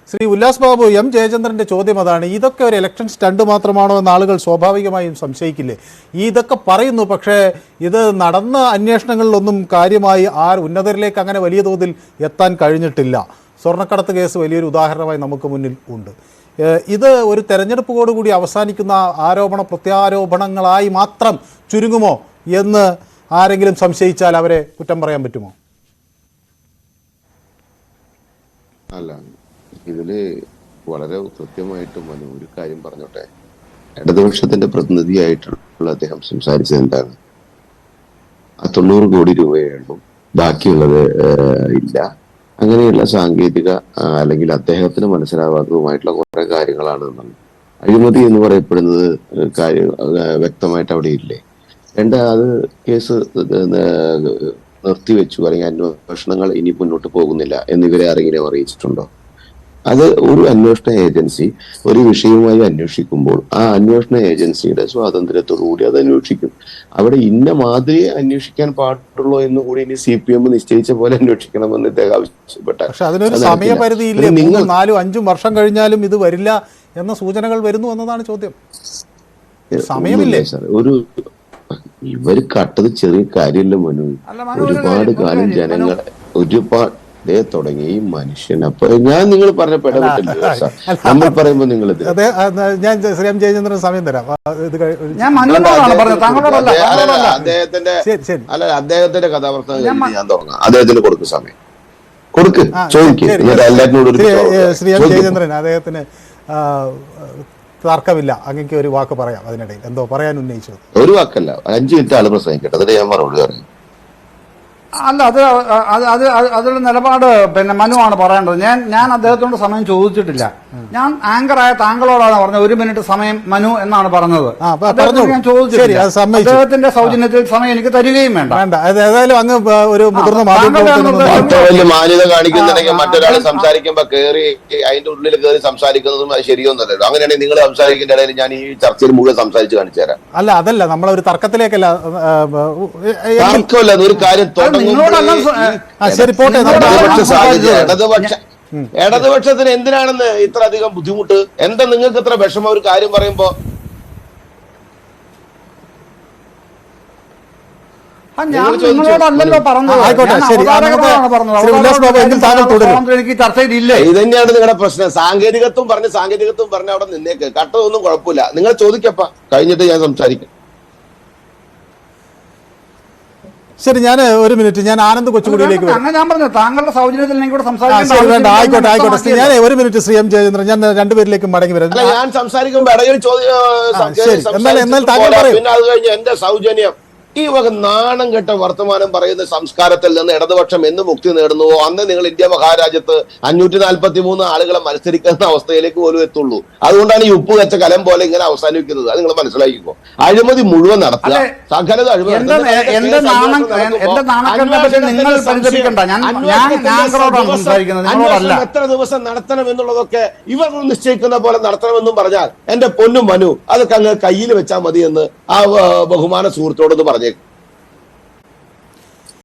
Shri Ullas Babu, M ജയചന്ദ്രൻ്റെ ചോദ്യം അതാണ്. ഇതൊക്കെ ഒരു ഇലക്ഷൻ സ്റ്റണ്ട് മാത്രമാണോ എന്ന് ആളുകൾ സ്വാഭാവികമായും സംശയിക്കില്ലേ? ഇതൊക്കെ പറയുന്നു, പക്ഷേ ഇത് നടന്ന അന്വേഷണങ്ങളിലൊന്നും കാര്യമായി ഉന്നതരിലേക്ക് അങ്ങനെ വലിയ തോതിൽ എത്താൻ കഴിഞ്ഞിട്ടില്ല. സ്വർണ്ണക്കടത്ത് കേസ് വലിയൊരു ഉദാഹരണമായി നമുക്ക് മുന്നിൽ ഉണ്ട്. ഇത് ഒരു തെരഞ്ഞെടുപ്പോടുകൂടി അവസാനിക്കുന്ന ആരോപണ പ്രത്യാരോപണങ്ങളായി മാത്രം ചുരുങ്ങുമോ എന്ന് ആരെങ്കിലും സംശയിച്ചാൽ അവരെ കുറ്റം പറയാൻ പറ്റുമോ? അല്ല, ഇതില് വളരെ കൃത്യമായിട്ട് മനു ഒരു കാര്യം പറഞ്ഞോട്ടെ. ഇടതുപക്ഷത്തിന്റെ പ്രതിനിധിയായിട്ടുള്ള അദ്ദേഹം സംസാരിച്ചത് എന്താണ്? ആ 90 കോടി രൂപയുള്ളൂ, ബാക്കിയുള്ളത് ഇല്ല. അങ്ങനെയുള്ള സാങ്കേതിക അല്ലെങ്കിൽ അദ്ദേഹത്തിന് മനസ്സിലാവാത്തതുമായിട്ടുള്ള കുറെ കാര്യങ്ങളാണ് എന്നുള്ളത്. അഴിമതി എന്ന് പറയപ്പെടുന്നത് വ്യക്തമായിട്ട് അവിടെ ഇല്ലേ? അത് കേസ് നിർത്തിവെച്ചു അല്ലെങ്കിൽ അന്വേഷണങ്ങൾ ഇനി മുന്നോട്ട് പോകുന്നില്ല എന്നിവരെ ആരെങ്കിലും അറിയിച്ചിട്ടുണ്ടോ? അത് ഒരു അന്വേഷണ ഏജൻസി ഒരു വിഷയവുമായി അന്വേഷിക്കുമ്പോൾ ആ അന്വേഷണ ഏജൻസിയുടെ സ്വാതന്ത്ര്യത്തോടുകൂടി അത് അന്വേഷിക്കും. അവിടെ ഇന്ന മാതിരി അന്വേഷിക്കാൻ പാടുള്ളൂ എന്ന് കൂടി ഇനി CPM നിശ്ചയിച്ച പോലെ അന്വേഷിക്കണമെന്ന് ഇദ്ദേഹം ആവശ്യപ്പെട്ട. പക്ഷെ അതിനൊരു സമയപരിധിയില്ലേ? 4-5 വർഷം കഴിഞ്ഞാലും ഇത് വരില്ല എന്ന സൂചനകൾ വരുന്നു എന്നതാണ് ചോദ്യം. സമയമില്ലേ സാർ? ഇവർ കട്ടത് ചെറിയ കാര്യമല്ല മനു. ഒരുപാട് കാലം ജനങ്ങൾ തുടങ്ങി ഈ മനുഷ്യൻ. അപ്പൊ ഞാൻ നിങ്ങൾ പറഞ്ഞപ്പോ ഇടപെട്ടില്ല. നമ്മൾ പറയുമ്പോ നിങ്ങൾ ഞാൻ ശ്രീ എം ജയചന്ദ്രൻ സമയം തരാം. അദ്ദേഹത്തിന്റെ കഥാപ്രസംഗം ഞാൻ തുടങ്ങാം. അദ്ദേഹത്തിന് കൊടുക്കും സമയം കൊടുക്ക്, ചോദിക്കും. ശ്രീ എം ജയചന്ദ്രൻ, അദ്ദേഹത്തിന് തർക്കമില്ല, അങ്ങേക്ക് ഒരു വാക്ക് പറയാം. അതിനിടയിൽ എന്തോ പറയാൻ ഉന്നയിച്ചത് ഒരു വാക്കല്ല, 5 മിനിറ്റ് ആള് പ്രസംഗിക്കട്ടെ, അതിന് ഞാൻ മറുപടി പറയും. അല്ല, അതിന്റെ നിലപാട് മനുവാണ് പറയേണ്ടത്. ഞാൻ അദ്ദേഹത്തോട് സമയം ചോദിച്ചിട്ടില്ല. ഞാൻ ആങ്കറായ താങ്കളോടാണ് പറഞ്ഞത് 1 മിനിറ്റ് സമയം മനു എന്നാണ് പറഞ്ഞത്. ഞാൻ ചോദിച്ചിട്ടില്ല. അദ്ദേഹത്തിന്റെ സൗജന്യത്തിൽ സമയം എനിക്ക് തരികയും വേണ്ട. ഏതായാലും അങ്ങ് ഒരു മുതിർന്ന മാന്യത കാണിക്കുന്നുണ്ടെങ്കിൽ മറ്റൊരാൾ സംസാരിക്കുമ്പോ കയറി അതിന്റെ ഉള്ളിൽ കയറി സംസാരിക്കുന്നതും ശരിയൊന്നല്ലോ. അങ്ങനെയാണെങ്കിൽ നിങ്ങൾ സംസാരിക്കുന്ന ഇടയിൽ ഞാൻ ഈ ചർച്ചയിൽ മുഴുവൻ സംസാരിച്ച് കാണിച്ചു തരാം. അതല്ല നമ്മളൊരു തർക്കത്തിലേക്കല്ല. തർക്കമല്ല, ഒരു കാര്യം ഇടതുപക്ഷത്തിന് എന്തിനാണെന്ന് ഇത്ര അധികം ബുദ്ധിമുട്ട്? എന്താ നിങ്ങൾക്ക് ഇത്ര വിഷമം ഒരു കാര്യം പറയുമ്പോ? ഇതന്നെയാണ് നിങ്ങളുടെ പ്രശ്നം. സാങ്കേതികത്വം പറഞ്ഞ് അവിടെ നിന്നേക്ക്. കട്ടതൊന്നും കുഴപ്പമില്ല, നിങ്ങൾ ചോദിക്കപ്പ, കഴിഞ്ഞിട്ട് ഞാൻ സംസാരിക്കും. ശരി, ഞാൻ 1 മിനിറ്റ്, ഞാൻ ആനന്ദ് കൊച്ചുകുടിയിലേക്ക് ആയിക്കോട്ടെ. ഞാൻ 1 മിനിറ്റ് ശ്രീ എം ജയചന്ദ്രൻ, ഞാൻ രണ്ടുപേരിലേക്കും മടങ്ങി വരാം. ഞാൻ സംസാരിക്കുമ്പോൾ പിന്നെ അത് കഴിഞ്ഞ് എന്റെ സൗജന്യം ഈ വക നാണം കെട്ട വർത്തമാനം പറയുന്ന സംസ്കാരത്തിൽ നിന്ന് ഇടതുപക്ഷം എന്ന് മുക്തി നേടുന്നുവോ അന്ന് നിങ്ങൾ ഇന്ത്യ മഹാരാജ്യത്ത് 543 ആളുകളെ മത്സരിക്കുന്ന അവസ്ഥയിലേക്ക് പോലും എത്തുള്ളൂ. അതുകൊണ്ടാണ് ഈ ഉപ്പ് വെച്ച കലം പോലെ ഇങ്ങനെ അവസാനിക്കുന്നത്. അത് നിങ്ങൾ മനസ്സിലാക്കിക്കോ. അഴിമതി മുഴുവൻ നടത്തുക, സകലത് അഴിമതി. എത്ര ദിവസം നടത്തണം എന്നുള്ളതൊക്കെ ഇവർ നിശ്ചയിക്കുന്ന പോലെ നടത്തണമെന്നും പറഞ്ഞാൽ എന്റെ പൊന്നും മനു, അതൊക്കെ അങ്ങ് കയ്യിൽ വെച്ചാൽ മതി എന്ന് ആ ബഹുമാന സുഹൃത്തോടൊന്ന് പറഞ്ഞു.